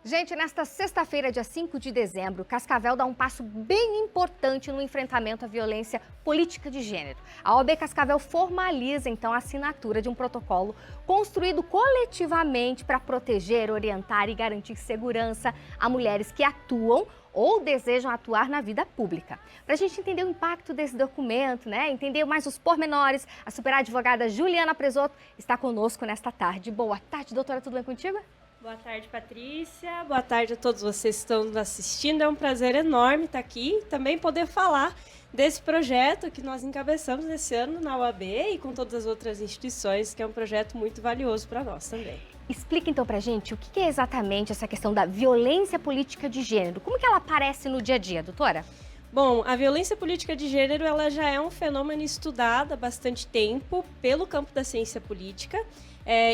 Gente, nesta sexta-feira, dia 5 de dezembro, Cascavel dá um passo bem importante no enfrentamento à violência política de gênero. A OAB Cascavel formaliza, então, a assinatura de um protocolo construído coletivamente para proteger, orientar e garantir segurança a mulheres que atuam ou desejam atuar na vida pública. Para a gente entender o impacto desse documento, entender mais os pormenores, a superadvogada Juliana Presoto está conosco nesta tarde. Boa tarde, doutora, tudo bem contigo? Boa tarde, Patrícia. Boa tarde a todos vocês que estão nos assistindo. É um prazer enorme estar aqui e também poder falar desse projeto que nós encabeçamos esse ano na UAB e com todas as outras instituições, que é um projeto muito valioso para nós também. Explica então pra gente o que é exatamente essa questão da violência política de gênero. Como que ela aparece no dia a dia, doutora? Bom, a violência política de gênero ela já é um fenômeno estudado há bastante tempo pelo campo da ciência política.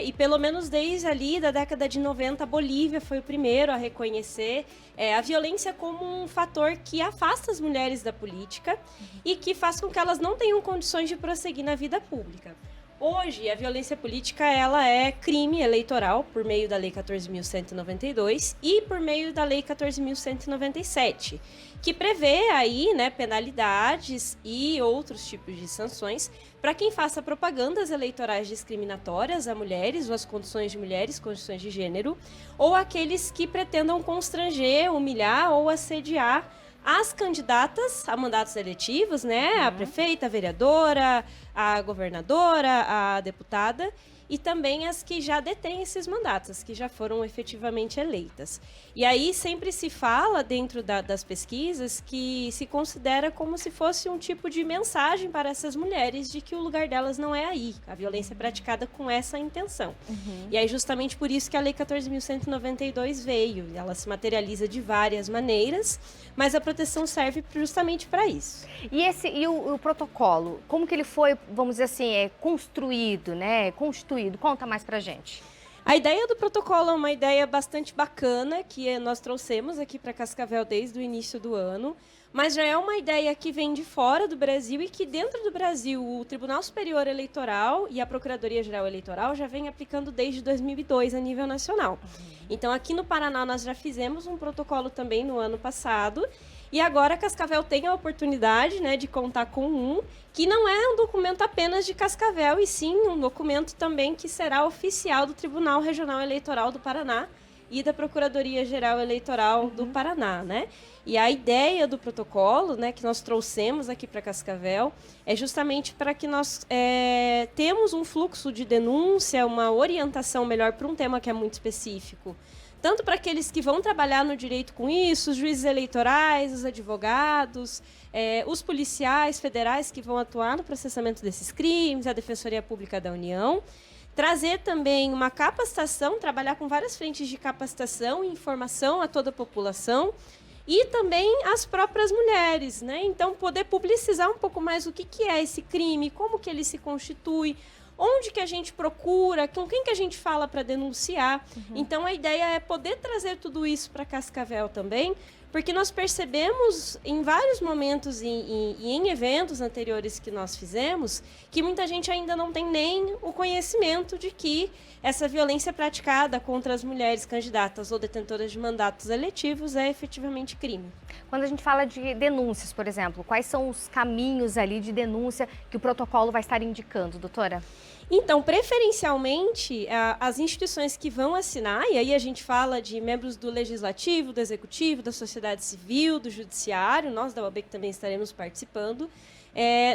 E pelo menos desde ali da década de 90, a Bolívia foi o primeiro a reconhecer a violência como um fator que afasta as mulheres da política e que faz com que elas não tenham condições de prosseguir na vida pública. Hoje, a violência política ela é crime eleitoral por meio da Lei 14.192 e por meio da Lei 14.197, que prevê aí, penalidades e outros tipos de sanções para quem faça propagandas eleitorais discriminatórias a mulheres ou as condições de mulheres, condições de gênero, ou aqueles que pretendam constranger, humilhar ou assediar as candidatas a mandatos eletivos, a prefeita, a vereadora, a governadora, a deputada, e também as que já detêm esses mandatos, as que já foram efetivamente eleitas. E aí sempre se fala, dentro das pesquisas, que se considera como se fosse um tipo de mensagem para essas mulheres de que o lugar delas não é aí, a violência é praticada com essa intenção. E aí justamente por isso que a Lei 14.192 veio, ela se materializa de várias maneiras, mas a proteção serve justamente para isso. E o protocolo, como que ele foi, vamos dizer assim, construído, constituído? Conta mais pra gente. A ideia do protocolo é uma ideia bastante bacana que nós trouxemos aqui para Cascavel desde o início do ano, mas já é uma ideia que vem de fora do Brasil e que dentro do Brasil o Tribunal Superior Eleitoral e a Procuradoria-Geral Eleitoral já vem aplicando desde 2002 a nível nacional. Então aqui no Paraná nós já fizemos um protocolo também no ano passado e agora Cascavel tem a oportunidade de contar com um que não é um documento apenas de Cascavel e sim um documento também que será oficial do Tribunal Regional Eleitoral do Paraná e da Procuradoria-Geral Eleitoral do Paraná, E a ideia do protocolo, que nós trouxemos aqui para Cascavel, é justamente para que nós temos um fluxo de denúncia, uma orientação melhor para um tema que é muito específico. Tanto para aqueles que vão trabalhar no direito com isso, os juízes eleitorais, os advogados, os policiais federais que vão atuar no processamento desses crimes, a Defensoria Pública da União. Trazer também uma capacitação, trabalhar com várias frentes de capacitação e informação a toda a população e também as próprias mulheres, Então, poder publicizar um pouco mais o que é esse crime, como que ele se constitui, onde que a gente procura, com quem que a gente fala para denunciar. Então, a ideia é poder trazer tudo isso para Cascavel também, porque nós percebemos em vários momentos e em eventos anteriores que nós fizemos que muita gente ainda não tem nem o conhecimento de que essa violência praticada contra as mulheres candidatas ou detentoras de mandatos eletivos é efetivamente crime. Quando a gente fala de denúncias, por exemplo, quais são os caminhos ali de denúncia que o protocolo vai estar indicando, doutora? Então, preferencialmente, as instituições que vão assinar, e aí a gente fala de membros do Legislativo, do Executivo, da sociedade civil, do Judiciário, nós da UAB que também estaremos participando,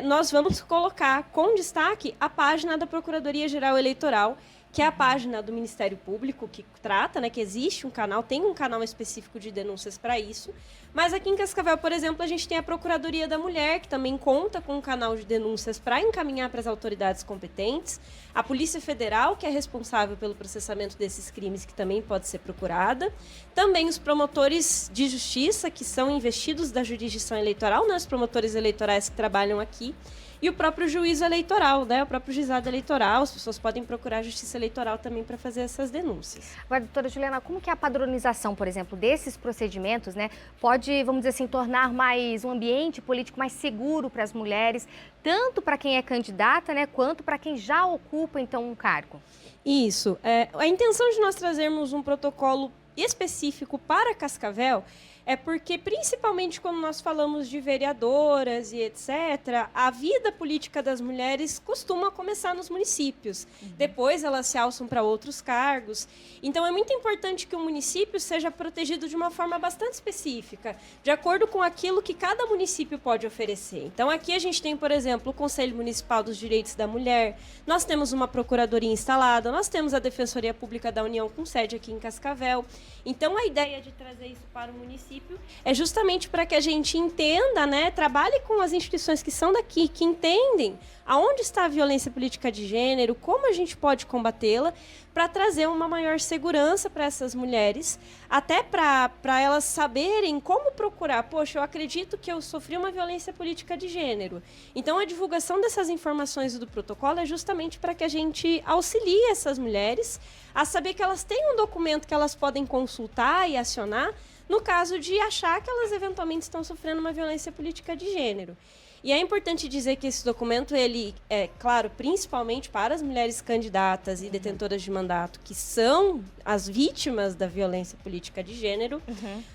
nós vamos colocar com destaque a página da Procuradoria-Geral Eleitoral, que é a página do Ministério Público, que trata, que existe um canal, tem um canal específico de denúncias para isso. Mas aqui em Cascavel, por exemplo, a gente tem a Procuradoria da Mulher, que também conta com um canal de denúncias para encaminhar para as autoridades competentes. A Polícia Federal, que é responsável pelo processamento desses crimes, que também pode ser procurada. Também os promotores de justiça, que são investidos da jurisdição eleitoral, os promotores eleitorais que trabalham aqui. E o próprio juízo eleitoral, o próprio juizado eleitoral, as pessoas podem procurar a justiça eleitoral também para fazer essas denúncias. Agora, doutora Juliana, como que a padronização, por exemplo, desses procedimentos, pode, vamos dizer assim, tornar mais um ambiente político mais seguro para as mulheres, tanto para quem é candidata, quanto para quem já ocupa, então, um cargo? Isso. A intenção de nós trazermos um protocolo específico para Cascavel, é porque, principalmente quando nós falamos de vereadoras e etc., a vida política das mulheres costuma começar nos municípios. Depois elas se alçam para outros cargos. Então, é muito importante que o município seja protegido de uma forma bastante específica, de acordo com aquilo que cada município pode oferecer. Então, aqui a gente tem, por exemplo, o Conselho Municipal dos Direitos da Mulher, nós temos uma procuradoria instalada, nós temos a Defensoria Pública da União com sede aqui em Cascavel. Então, a ideia de trazer isso para o município é justamente para que a gente entenda, né, trabalhe com as instituições que são daqui, que entendem aonde está a violência política de gênero, como a gente pode combatê-la, para trazer uma maior segurança para essas mulheres, até para elas saberem como procurar. Poxa, eu acredito que eu sofri uma violência política de gênero. Então, a divulgação dessas informações do protocolo é justamente para que a gente auxilie essas mulheres a saber que elas têm um documento que elas podem consultar e acionar no caso de achar que elas eventualmente estão sofrendo uma violência política de gênero. E é importante dizer que esse documento, ele é, claro, principalmente para as mulheres candidatas e detentoras de mandato, que são as vítimas da violência política de gênero,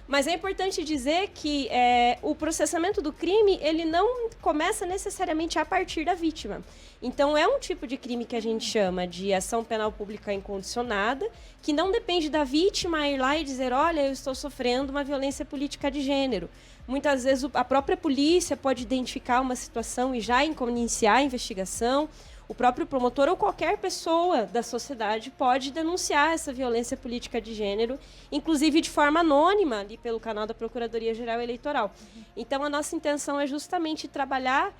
mas é importante dizer que o processamento do crime, ele não começa necessariamente a partir da vítima. Então, é um tipo de crime que a gente chama de ação penal pública incondicionada, que não depende da vítima ir lá e dizer, olha, eu estou sofrendo uma violência política de gênero. Muitas vezes a própria polícia pode identificar uma situação e já iniciar a investigação. O próprio promotor ou qualquer pessoa da sociedade pode denunciar essa violência política de gênero, inclusive de forma anônima, ali pelo canal da Procuradoria-Geral Eleitoral. Então, a nossa intenção é justamente trabalhar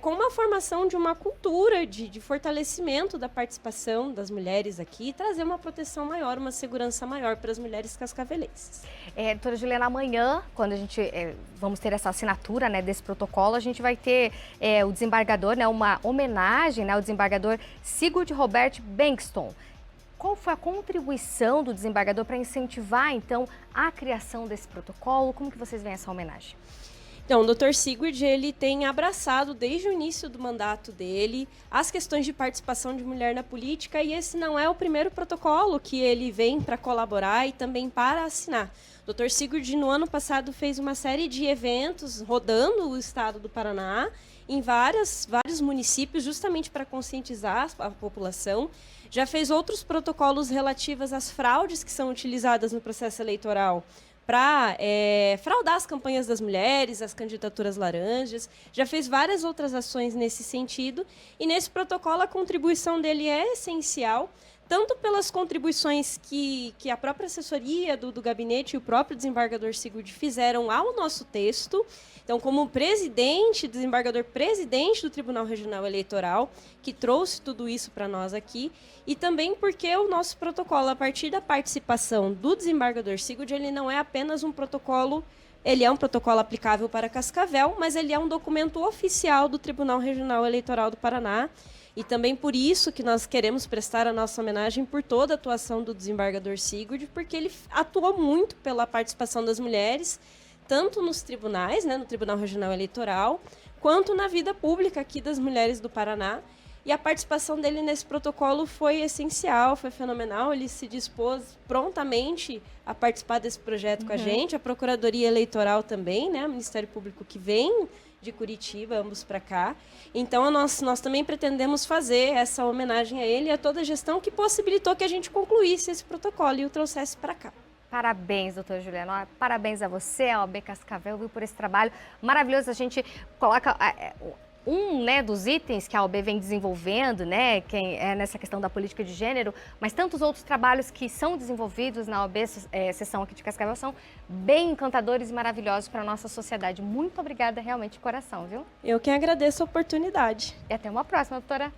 com uma formação de uma cultura de fortalecimento da participação das mulheres aqui e trazer uma proteção maior, uma segurança maior para as mulheres cascavelenses. Doutora Juliana, amanhã, quando a gente vamos ter essa assinatura, né, desse protocolo, a gente vai ter o desembargador, né, uma homenagem, né, ao desembargador Sigurd Robert Bengtsson. Qual foi a contribuição do desembargador para incentivar, então, a criação desse protocolo? Como que vocês veem essa homenagem? Então, o Dr. Sigurd, ele tem abraçado desde o início do mandato dele as questões de participação de mulher na política e esse não é o primeiro protocolo que ele vem para colaborar e também para assinar. O Dr. Sigurd, no ano passado, fez uma série de eventos rodando o estado do Paraná, em vários municípios, justamente para conscientizar a população. Já fez outros protocolos relativos às fraudes que são utilizadas no processo eleitoral para fraudar as campanhas das mulheres, as candidaturas laranjas. Já fez várias outras ações nesse sentido. E nesse protocolo a contribuição dele é essencial, tanto pelas contribuições que a própria assessoria do gabinete e o próprio desembargador Sigurd fizeram ao nosso texto. Então, como desembargador presidente do Tribunal Regional Eleitoral, que trouxe tudo isso para nós aqui, e também porque o nosso protocolo, a partir da participação do desembargador Sigurd, ele não é apenas um protocolo, ele é um protocolo aplicável para Cascavel, mas ele é um documento oficial do Tribunal Regional Eleitoral do Paraná, e também por isso que nós queremos prestar a nossa homenagem por toda a atuação do desembargador Sigurd, porque ele atuou muito pela participação das mulheres, tanto nos tribunais, né, no Tribunal Regional Eleitoral, quanto na vida pública aqui das mulheres do Paraná. E a participação dele nesse protocolo foi essencial, foi fenomenal. Ele se dispôs prontamente a participar desse projeto com a gente, a Procuradoria Eleitoral também, né, o Ministério Público que vem de Curitiba, ambos para cá. Então, nós também pretendemos fazer essa homenagem a ele e a toda a gestão que possibilitou que a gente concluísse esse protocolo e o trouxesse para cá. Parabéns, doutora Juliana. Parabéns a você, a OAB Cascavel, viu, por esse trabalho maravilhoso. A gente coloca né, dos itens que a OAB vem desenvolvendo, né, nessa questão da política de gênero, mas tantos outros trabalhos que são desenvolvidos na OAB, seção aqui de Cascavel, são bem encantadores e maravilhosos para a nossa sociedade. Muito obrigada, realmente, de coração, viu? Eu que agradeço a oportunidade. E até uma próxima, doutora.